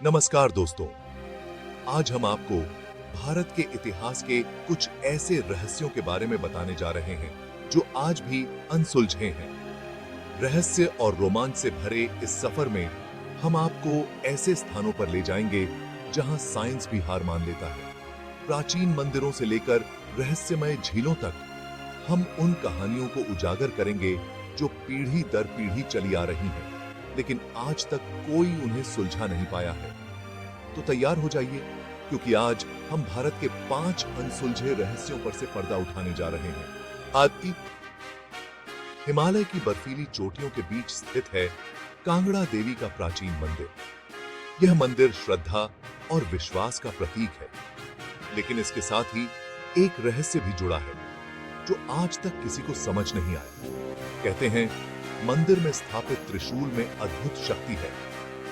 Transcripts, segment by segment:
नमस्कार दोस्तों, आज हम आपको भारत के इतिहास के कुछ ऐसे रहस्यों के बारे में बताने जा रहे हैं जो आज भी अनसुलझे हैं। रहस्य और रोमांच से भरे इस सफर में हम आपको ऐसे स्थानों पर ले जाएंगे जहां साइंस भी हार मान लेता है। प्राचीन मंदिरों से लेकर रहस्यमय झीलों तक हम उन कहानियों को उजागर करेंगे जो पीढ़ी दर पीढ़ी चली आ रही हैं, लेकिन आज तक कोई उन्हें सुलझा नहीं पाया है। तो तैयार हो जाइए, क्योंकि आज हम भारत के 5 अनसुलझे रहस्यों पर से पर्दा उठाने जा रहे हैं। आज हिमालय की बर्फीली चोटियों के बीच स्थित है कांगड़ा देवी का प्राचीन मंदिर। यह मंदिर श्रद्धा और विश्वास का प्रतीक है, लेकिन इसके साथ ही एक रहस्य भी जुड़ा है जो आज तक किसी को समझ नहीं आया। कहते हैं मंदिर में स्थापित त्रिशूल में अद्भुत शक्ति है,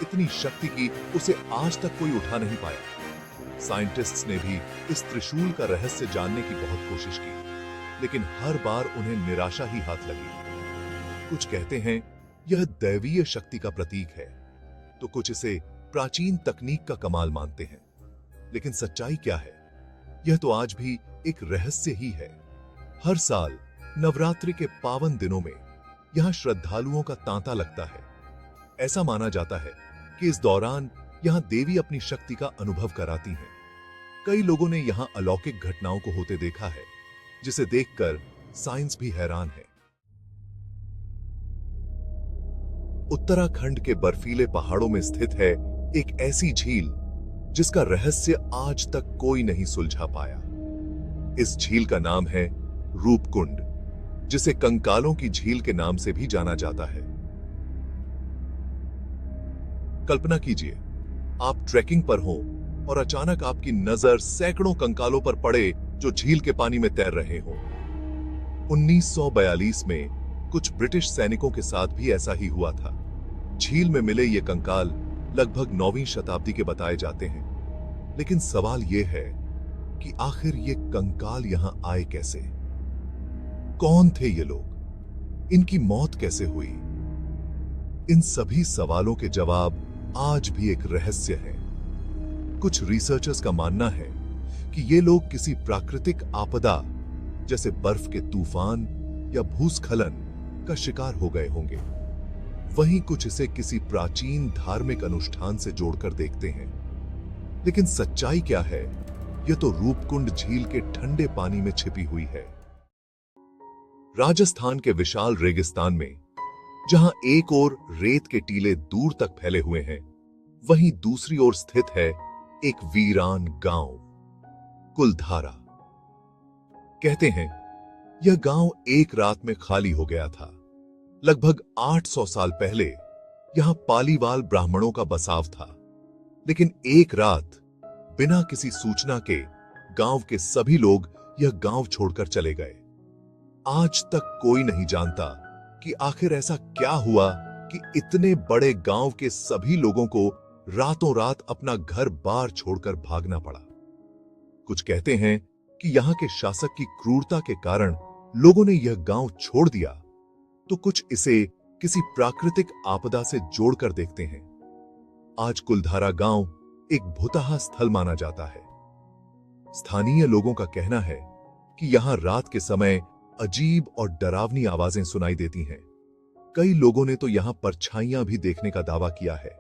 इतनी शक्ति कि उसे आज तक कोई उठा नहीं पाया। साइंटिस्ट्स ने भी इस त्रिशूल का रहस्य जानने की बहुत कोशिश की, लेकिन हर बार उन्हें निराशा ही हाथ लगी। कुछ कहते हैं यह दैवीय शक्ति का प्रतीक है, तो कुछ इसे प्राचीन तकनीक का कमाल मानते हैं। लेकिन सच्चाई क्या है, यह तो आज भी एक रहस्य ही है। हर साल नवरात्रि के पावन दिनों में यहां श्रद्धालुओं का तांता लगता है। ऐसा माना जाता है कि इस दौरान यहां देवी अपनी शक्ति का अनुभव कराती हैं। कई लोगों ने यहां अलौकिक घटनाओं को होते देखा है, जिसे देखकर साइंस भी हैरान है। उत्तराखंड के बर्फीले पहाड़ों में स्थित है एक ऐसी झील जिसका रहस्य आज तक कोई नहीं सुलझा पाया। इस झील का नाम है रूपकुंड, जिसे कंकालों की झील के नाम से भी जाना जाता है। कल्पना कीजिए, आप ट्रैकिंग पर हो और अचानक आपकी नजर सैकड़ों कंकालों पर पड़े जो झील के पानी में तैर रहे हो। 1942 में कुछ ब्रिटिश सैनिकों के साथ भी ऐसा ही हुआ था। झील में मिले ये कंकाल लगभग 9वीं शताब्दी के बताए जाते हैं, लेकिन सवाल यह है कि आखिर ये कंकाल यहां आए कैसे? कौन थे ये लोग? इनकी मौत कैसे हुई? इन सभी सवालों के जवाब आज भी एक रहस्य है। कुछ रिसर्चर्स का मानना है कि ये लोग किसी प्राकृतिक आपदा जैसे बर्फ के तूफान या भूस्खलन का शिकार हो गए होंगे। वहीं कुछ इसे किसी प्राचीन धार्मिक अनुष्ठान से जोड़कर देखते हैं। लेकिन सच्चाई क्या है, यह तो रूपकुंड झील के ठंडे पानी में छिपी हुई है। राजस्थान के विशाल रेगिस्तान में जहां एक ओर रेत के टीले दूर तक फैले हुए हैं, वहीं दूसरी ओर स्थित है एक वीरान गांव, कुलधारा। कहते हैं यह गांव एक रात में खाली हो गया था। लगभग 800 साल पहले यहां पालीवाल ब्राह्मणों का बसाव था, लेकिन एक रात बिना किसी सूचना के गांव के सभी लोग यह गांव छोड़कर चले गए। आज तक कोई नहीं जानता कि आखिर ऐसा क्या हुआ कि इतने बड़े गांव के सभी लोगों को रातों रात अपना घर बार छोड़कर भागना पड़ा। कुछ कहते हैं कि यहां के शासक की क्रूरता के कारण लोगों ने यह गांव छोड़ दिया, तो कुछ इसे किसी प्राकृतिक आपदा से जोड़कर देखते हैं। आज कुलधारा गांव एक भुतहा स्थल माना जाता है। स्थानीय लोगों का कहना है कि यहां रात के समय अजीब और डरावनी आवाजें सुनाई देती हैं। कई लोगों ने तो यहां परछाइयां भी देखने का दावा किया है।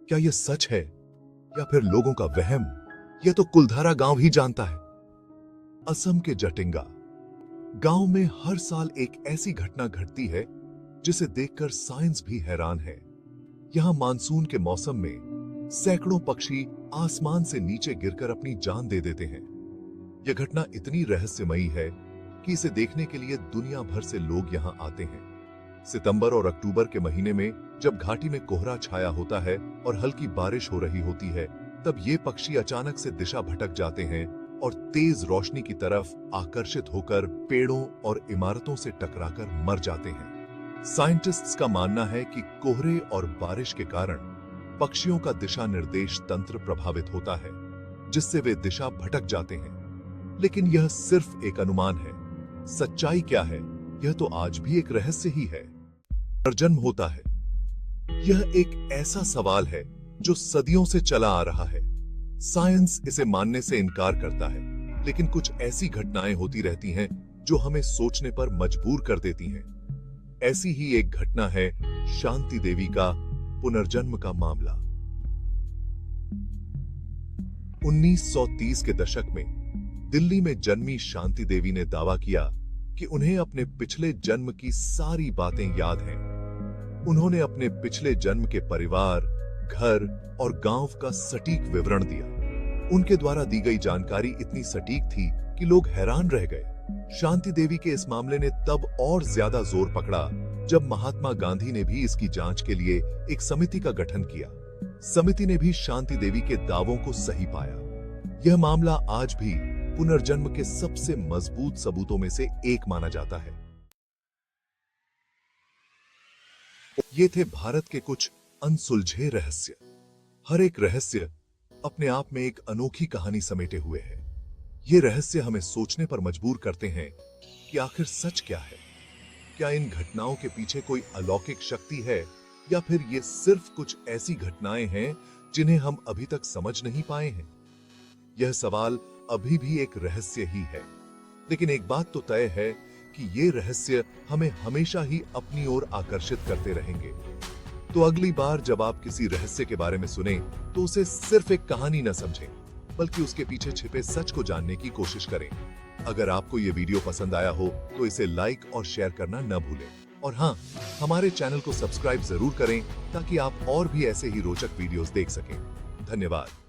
क्या यह सच है या फिर लोगों का वहम? यह तो कुलधारा गांव ही जानता है। असम के जटिंगा गांव में हर साल एक ऐसी घटना घटती है जिसे देखकर साइंस भी हैरान है। यहां मानसून के मौसम में सैकड़ों पक्षी आसमान से नीचे गिरकर अपनी जान दे देते हैं। यह घटना इतनी रहस्यमयी है कि इसे देखने के लिए दुनिया भर से लोग यहां आते हैं। सितंबर और अक्टूबर के महीने में जब घाटी में कोहरा छाया होता है और हल्की बारिश हो रही होती है, तब ये पक्षी अचानक से दिशा भटक जाते हैं और तेज रोशनी की तरफ आकर्षित होकर पेड़ों और इमारतों से टकराकर मर जाते हैं। साइंटिस्ट्स का मानना है कि कोहरे और बारिश के कारण पक्षियों का दिशा निर्देश तंत्र प्रभावित होता है, जिससे वे दिशा भटक जाते हैं। लेकिन यह सिर्फ एक अनुमान है। सच्चाई क्या है, यह तो आज भी एक रहस्य ही है। जन्म होता है यह एक ऐसा सवाल है जो सदियों से चला आ रहा है। साइंस इसे मानने से इनकार करता है, लेकिन कुछ ऐसी घटनाएं होती रहती हैं जो हमें सोचने पर मजबूर कर देती हैं। ऐसी ही एक घटना है शांति देवी का पुनर्जन्म का मामला। 1930 के दशक में दिल्ली में जन्मी शांति देवी ने दावा किया कि उन्हें अपने पिछले जन्म की सारी बातें याद हैं। उन्होंने अपने पिछले जन्म के परिवार, घर और गांव का सटीक विवरण दिया। उनके द्वारा दी गई जानकारी इतनी सटीक थी कि लोग हैरान रह गए। शांति देवी के इस मामले ने तब और ज्यादा जोर पकड़ा जब महात्मा गांधी ने भी इसकी जांच के लिए एक समिति का गठन किया। समिति ने भी शांति देवी के दावों को सही पाया। यह मामला आज भी पुनर्जन्म के सबसे मजबूत सबूतों में से एक माना जाता है। ये थे भारत के कुछ अनसुलझे रहस्य। हर एक रहस्य अपने आप में एक अनोखी कहानी समेटे हुए है। ये रहस्य हमें सोचने पर मजबूर करते हैं कि आखिर सच क्या है। क्या इन घटनाओं के पीछे कोई अलौकिक शक्ति है, या फिर ये सिर्फ कुछ ऐसी घटनाएं हैं जिन्हें हम अभी तक समझ नहीं पाए हैं। यह सवाल अभी भी एक रहस्य ही है, लेकिन एक बात तो तय है कि ये रहस्य हमें हमेशा ही अपनी ओर आकर्षित करते रहेंगे। तो अगली बार जब आप किसी रहस्य के बारे में सुने तो उसे सिर्फ एक कहानी न समझें, बल्कि उसके पीछे छिपे सच को जानने की कोशिश करें। अगर आपको ये वीडियो पसंद आया हो तो इसे लाइक और शेयर करना न भूलें। और हाँ, हमारे चैनल को सब्सक्राइब जरूर करें ताकि आप और भी ऐसे ही रोचक वीडियोस देख सकें। धन्यवाद।